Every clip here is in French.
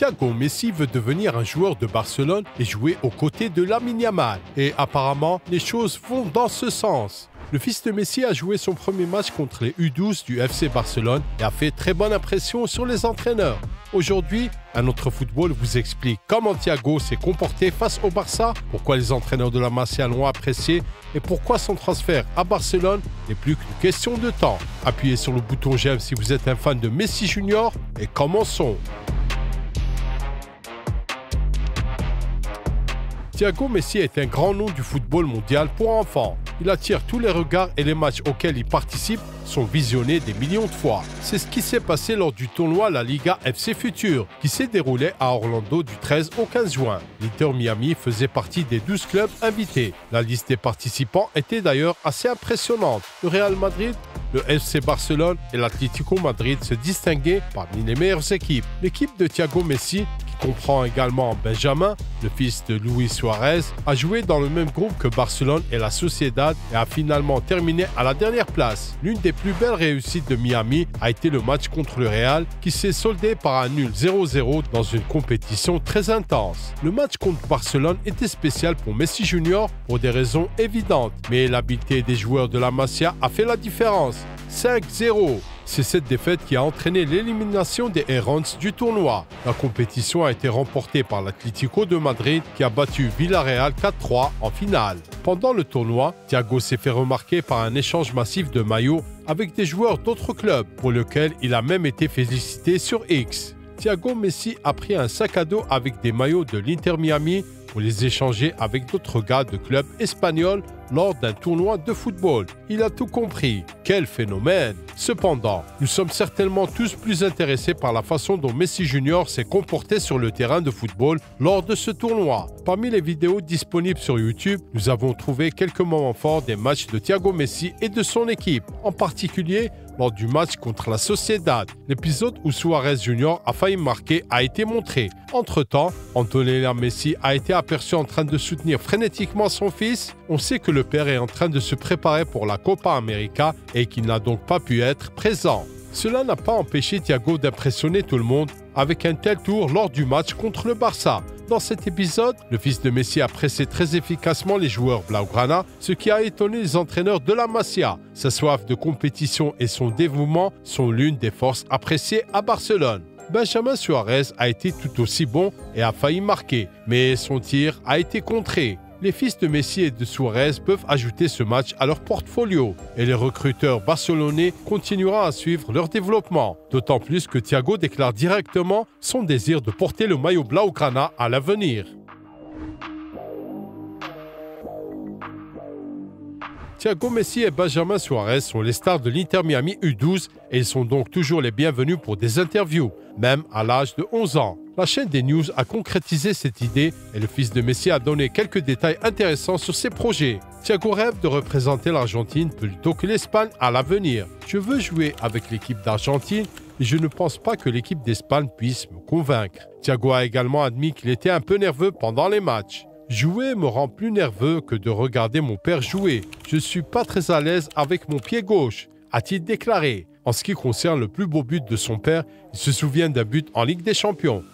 Thiago Messi veut devenir un joueur de Barcelone et jouer aux côtés de Lamine Yamal. Et apparemment, les choses vont dans ce sens. Le fils de Messi a joué son premier match contre les U12 du FC Barcelone et a fait très bonne impression sur les entraîneurs. Aujourd'hui, un autre football vous explique comment Thiago s'est comporté face au Barça, pourquoi les entraîneurs de la Masia l'ont apprécié et pourquoi son transfert à Barcelone n'est plus qu'une question de temps. Appuyez sur le bouton j'aime si vous êtes un fan de Messi Junior et commençons. Thiago Messi est un grand nom du football mondial pour enfants. Il attire tous les regards et les matchs auxquels il participe sont visionnés des millions de fois. C'est ce qui s'est passé lors du tournoi La Liga FC Future, qui s'est déroulé à Orlando du 13 au 15 juin. L'Inter Miami faisait partie des 12 clubs invités. La liste des participants était d'ailleurs assez impressionnante. Le Real Madrid, le FC Barcelone et l'Atlético Madrid se distinguaient parmi les meilleures équipes. L'équipe de Thiago Messi, qui comprend également Benjamin, le fils de Luis Suarez, a joué dans le même groupe que Barcelone et la Sociedad et a finalement terminé à la dernière place. L'une des plus belles réussites de Miami a été le match contre le Real qui s'est soldé par un nul 0-0 dans une compétition très intense. Le match contre Barcelone était spécial pour Messi Junior pour des raisons évidentes, mais l'habileté des joueurs de la Masia a fait la différence. 5-0. C'est cette défaite qui a entraîné l'élimination des Herons du tournoi. La compétition a été remportée par l'Atlético de Madrid qui a battu Villarreal 4-3 en finale. Pendant le tournoi, Thiago s'est fait remarquer par un échange massif de maillots avec des joueurs d'autres clubs, pour lequel il a même été félicité sur X. Thiago Messi a pris un sac à dos avec des maillots de l'Inter Miami pour les échanger avec d'autres gars de clubs espagnols lors d'un tournoi de football. Il a tout compris. Quel phénomène! Cependant, nous sommes certainement tous plus intéressés par la façon dont Messi Junior s'est comporté sur le terrain de football lors de ce tournoi. Parmi les vidéos disponibles sur YouTube, nous avons trouvé quelques moments forts des matchs de Thiago Messi et de son équipe, en particulier lors du match contre la Sociedad. L'épisode où Suarez Junior a failli marquer a été montré. Entre-temps, Antonella Messi a été aperçu en train de soutenir frénétiquement son fils. On sait que le père est en train de se préparer pour la Copa América et qu'il n'a donc pas pu être présent. Cela n'a pas empêché Thiago d'impressionner tout le monde avec un tel tour lors du match contre le Barça. Dans cet épisode, le fils de Messi a pressé très efficacement les joueurs blaugrana, ce qui a étonné les entraîneurs de la Masia. Sa soif de compétition et son dévouement sont l'une des forces appréciées à Barcelone. Benjamin Suarez a été tout aussi bon et a failli marquer, mais son tir a été contré. Les fils de Messi et de Suarez peuvent ajouter ce match à leur portfolio et les recruteurs barcelonais continueront à suivre leur développement. D'autant plus que Thiago déclare directement son désir de porter le maillot blaugrana à l'avenir. Thiago Messi et Benjamin Suarez sont les stars de l'Inter Miami U12 et ils sont donc toujours les bienvenus pour des interviews, même à l'âge de 11 ans. La chaîne des news a concrétisé cette idée et le fils de Messi a donné quelques détails intéressants sur ses projets. Thiago rêve de représenter l'Argentine plutôt que l'Espagne à l'avenir. Je veux jouer avec l'équipe d'Argentine et je ne pense pas que l'équipe d'Espagne puisse me convaincre. Thiago a également admis qu'il était un peu nerveux pendant les matchs. Jouer me rend plus nerveux que de regarder mon père jouer. Je ne suis pas très à l'aise avec mon pied gauche, a-t-il déclaré. En ce qui concerne le plus beau but de son père, il se souvient d'un but en Ligue des Champions.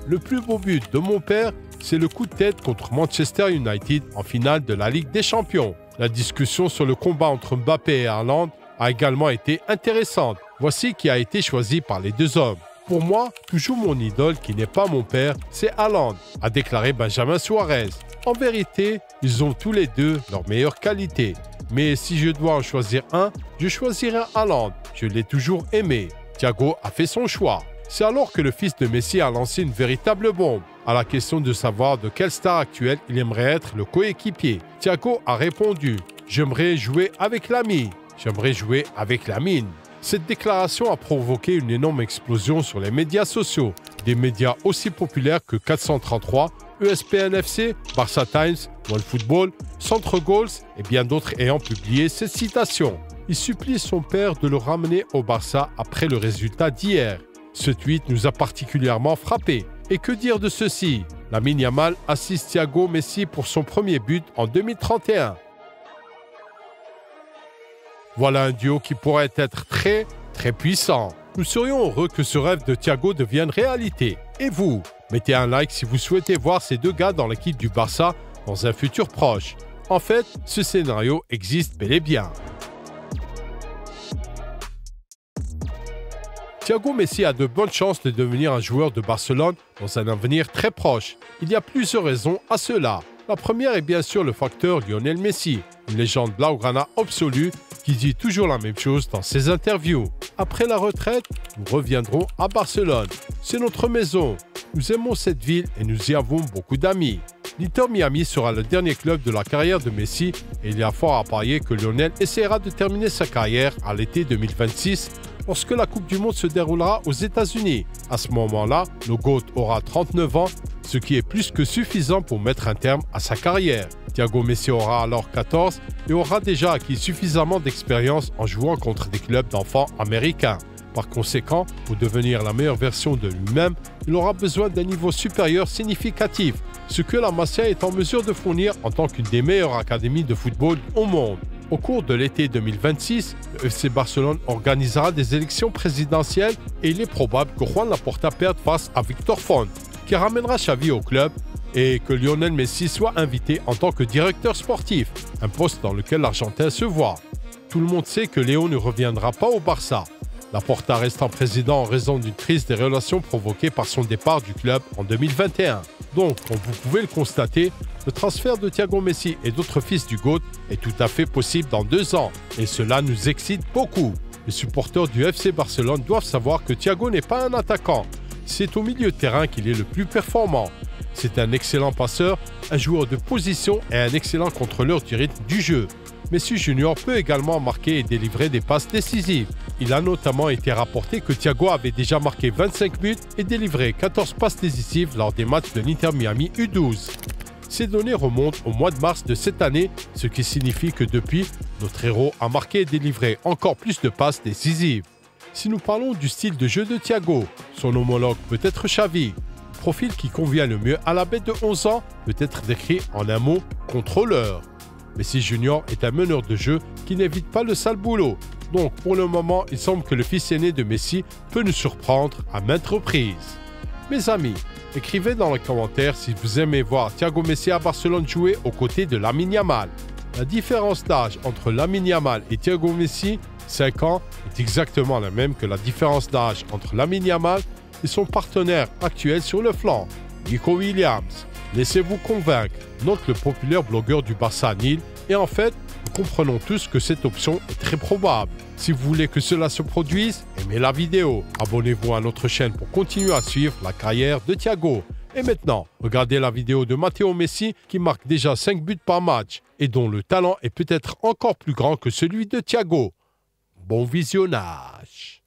Le plus beau but de mon père, c'est le coup de tête contre Manchester United en finale de la Ligue des Champions. La discussion sur le combat entre Mbappé et Haaland a également été intéressante. Voici qui a été choisi par les deux hommes. Pour moi, toujours mon idole qui n'est pas mon père, c'est Haaland, a déclaré Benjamin Suarez. En vérité, ils ont tous les deux leurs meilleures qualités. Mais si je dois en choisir un, je choisirai Haaland. Je l'ai toujours aimé. Thiago a fait son choix. C'est alors que le fils de Messi a lancé une véritable bombe. À la question de savoir de quelle star actuelle il aimerait être le coéquipier, Thiago a répondu « J'aimerais jouer avec Lamine. J'aimerais jouer avec Lamine. » Cette déclaration a provoqué une énorme explosion sur les médias sociaux. Des médias aussi populaires que 433, ESPN FC, Barça Times, OneFootball, Centre Goals et bien d'autres ayant publié cette citation. Il supplie son père de le ramener au Barça après le résultat d'hier. Ce tweet nous a particulièrement frappé. Et que dire de ceci? Lamine Yamal assiste Thiago Messi pour son premier but en 2031. Voilà un duo qui pourrait être très puissant. Nous serions heureux que ce rêve de Thiago devienne réalité. Et vous? Mettez un like si vous souhaitez voir ces deux gars dans l'équipe du Barça dans un futur proche. En fait, ce scénario existe bel et bien. Thiago Messi a de bonnes chances de devenir un joueur de Barcelone dans un avenir très proche. Il y a plusieurs raisons à cela. La première est bien sûr le facteur Lionel Messi, une légende blaugrana absolue qui dit toujours la même chose dans ses interviews. Après la retraite, nous reviendrons à Barcelone. C'est notre maison. Nous aimons cette ville et nous y avons beaucoup d'amis. L'Inter Miami sera le dernier club de la carrière de Messi et il y a fort à parier que Lionel essaiera de terminer sa carrière à l'été 2026 lorsque la Coupe du Monde se déroulera aux États-Unis. À ce moment-là, le GOAT aura 39 ans, ce qui est plus que suffisant pour mettre un terme à sa carrière. Thiago Messi aura alors 14 et aura déjà acquis suffisamment d'expérience en jouant contre des clubs d'enfants américains. Par conséquent, pour devenir la meilleure version de lui-même, il aura besoin d'un niveau supérieur significatif, ce que la Masia est en mesure de fournir en tant qu'une des meilleures académies de football au monde. Au cours de l'été 2026, le FC Barcelone organisera des élections présidentielles et il est probable que Juan Laporta perde face à Victor Font, qui ramènera Xavi au club, et que Lionel Messi soit invité en tant que directeur sportif, un poste dans lequel l'Argentin se voit. Tout le monde sait que Léo ne reviendra pas au Barça. Laporta reste en président en raison d'une crise des relations provoquée par son départ du club en 2021. Donc, comme vous pouvez le constater, le transfert de Thiago Messi et d'autres fils du GOAT est tout à fait possible dans 2 ans, et cela nous excite beaucoup. Les supporters du FC Barcelone doivent savoir que Thiago n'est pas un attaquant. C'est au milieu de terrain qu'il est le plus performant. C'est un excellent passeur, un joueur de position et un excellent contrôleur du rythme du jeu. Messi Junior peut également marquer et délivrer des passes décisives. Il a notamment été rapporté que Thiago avait déjà marqué 25 buts et délivré 14 passes décisives lors des matchs de l'Inter Miami U12. Ces données remontent au mois de mars de cette année, ce qui signifie que depuis, notre héros a marqué et délivré encore plus de passes décisives. Si nous parlons du style de jeu de Thiago, son homologue peut être Xavi. Le profil qui convient le mieux à la bête de 11 ans peut être décrit en un mot, contrôleur. Messi Junior est un meneur de jeu qui n'évite pas le sale boulot. Donc pour le moment, il semble que le fils aîné de Messi peut nous surprendre à maintes reprises. Mes amis, écrivez dans les commentaires si vous aimez voir Thiago Messi à Barcelone jouer aux côtés de Lamine Yamal. La différence d'âge entre Lamine Yamal et Thiago Messi, 5 ans, est exactement la même que la différence d'âge entre Lamine Yamal et son partenaire actuel sur le flanc, Nico Williams. Laissez-vous convaincre, note le populaire blogueur du Barça Nil, et en fait, nous comprenons tous que cette option est très probable. Si vous voulez que cela se produise, aimez la vidéo. Abonnez-vous à notre chaîne pour continuer à suivre la carrière de Thiago. Et maintenant, regardez la vidéo de Matteo Messi qui marque déjà 5 buts par match et dont le talent est peut-être encore plus grand que celui de Thiago. Bon visionnage!